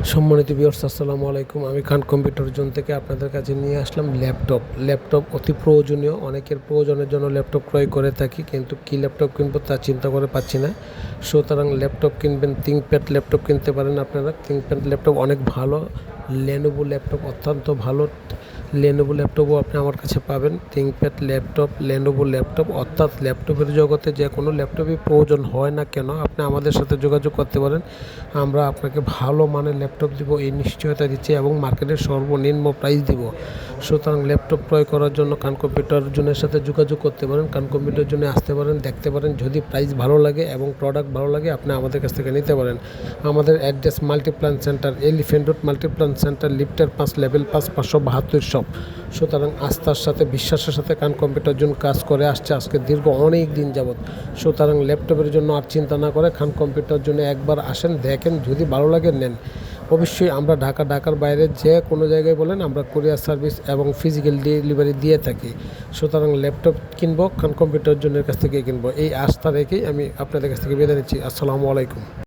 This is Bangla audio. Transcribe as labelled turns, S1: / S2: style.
S1: সম্মানিত ভিউয়ার্স, আসসালামু আলাইকুম। আমি খান কম্পিউটার জোন থেকে আপনাদের কাছে নিয়ে আসলাম ল্যাপটপ অতি প্রয়োজনীয়। অনেকের প্রয়োজনের জন্য ল্যাপটপ ক্রয় করে থাকি, কিন্তু কী ল্যাপটপ কিনবো তা চিন্তা করে পাচ্ছি না। সুতরাং ল্যাপটপ কিনবেন, থিংকপ্যাড ল্যাপটপ কিনতে পারেন আপনারা। থিংকপ্যাড ল্যাপটপ অনেক ভালো। লেনোভো ল্যাপটপ অত্যন্ত ভালো। লেনোভো ল্যাপটপও আপনি আমার কাছে পাবেন। থিংকপ্যাড ল্যাপটপ, লেনোভো ল্যাপটপ, অর্থাৎ ল্যাপটপের জগতে যে কোনো ল্যাপটপই প্রয়োজন হয় না কেন, আপনি আমাদের সাথে যোগাযোগ করতে পারেন। আমরা আপনাকে ভালো মানের ল্যাপটপ দিব, এই নিশ্চয়তা দিচ্ছি, এবং মার্কেটের সর্বনিম্ন প্রাইস দিব। সুতরাং ল্যাপটপ ক্রয় করার জন্য খান কম্পিউটার জোনের সাথে যোগাযোগ করতে পারেন। খান কম্পিউটার জোনে আসতে পারেন, দেখতে পারেন। যদি প্রাইস ভালো লাগে এবং প্রোডাক্ট ভালো লাগে, আপনি আমাদের কাছ থেকে নিতে পারেন। আমাদের address Multiplan centre, elephant road, Multiplan centre, লিফটের 5, লেভেল 5, 572 শপ। সুতরাং আস্থার সাথে, বিশ্বাসের সাথে খান কম্পিউটার জোন কাজ করে আসছে আজকে দীর্ঘ অনেক দিন যাবৎ। সুতরাং ল্যাপটপের জন্য আর চিন্তা না করে খান কম্পিউটার জন্য একবার আসেন, দেখেন, যদি ভালো লাগে নেন। অবশ্যই আমরা ঢাকার বাইরে যে কোনো জায়গায় বলেন, আমরা কুরিয়ার সার্ভিস এবং ফিজিক্যাল ডেলিভারি দিয়ে থাকি। সুতরাং ল্যাপটপ কিনবো, খান কম্পিউটার জোনের কাছ থেকে কিনবো, এই আস্থা রেখেই আমি আপনাদের কাছ থেকে বিদায় নিচ্ছি। আসসালামু আলাইকুম।